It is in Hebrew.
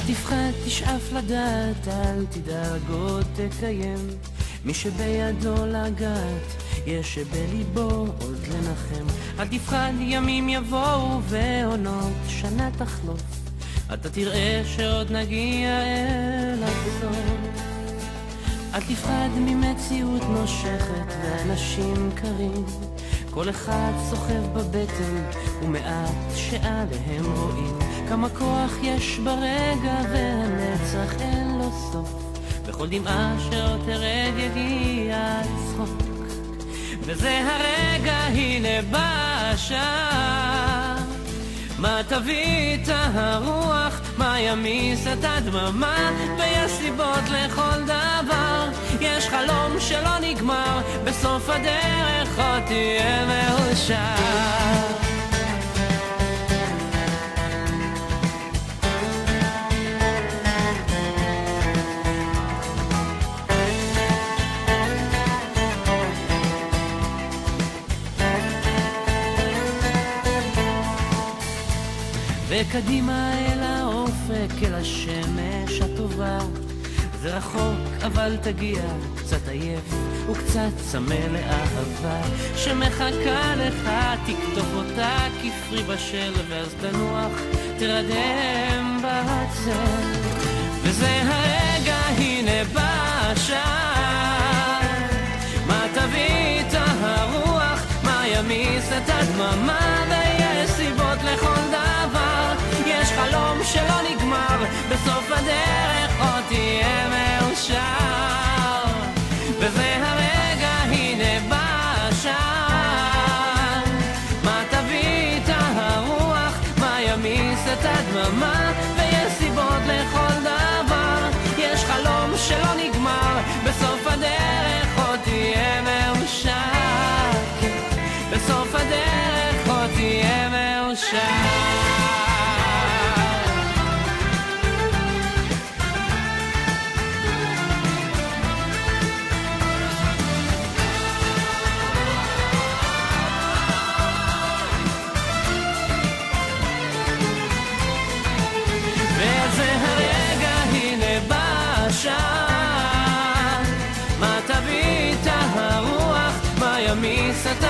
תפחד, תשאף לדעת, אל תדאג עוד תקיים. מי שבידו לגעת, יש שבליבו עוד לנחם. אל תפחד, ימים יבואו ועונות שנה תחלוף, אתה תראה שעוד נגיע אל הסוף. אל תפחד ממציאות נושכת ואנשים קרים, כל אחד סוחב בבטן ומעט שעליהם רואים. כמה כוח יש ברגע והנצח אין לו סוף, בכל דמעה שעוד תרד יגיע צחוק. וזה הרגע, הנה בא השעה, מה תביא את הרוח, מה ימיס את הדממה, ויש סיבות לכל דבר, יש חלום שלא נגמר, בסוף הדרך עוד תהיה מאושר. וקדימה אל האופק, אל השמש הטובה, זה רחוק אבל תגיע, קצת עייף וקצת צמא לאהבה שמחכה לך, תכתוב אותה כפרי בשל, ואז תנוח, תרדם בצל. וזה הרגע, הנה בא השעה, מה תביא את הרוח, מה ימיס את הדממה, ויש סיבות לכל דבר, יש חלום שלא נגמר, בסוף הדרך עוד תהיה מאושר. וזה הרגע, הנה בא השעה, מה תביא את הרוח, מה ימיס את הדממה, ויש סיבות לכל דבר, יש חלום שלא נגמר, בסוף הדרך עוד תהיה מאושר. בסוף הדרך עוד תהיה מאושר. וזה הרגע, הנה בא השעה, מה תביא את הרוח, מה ימיס את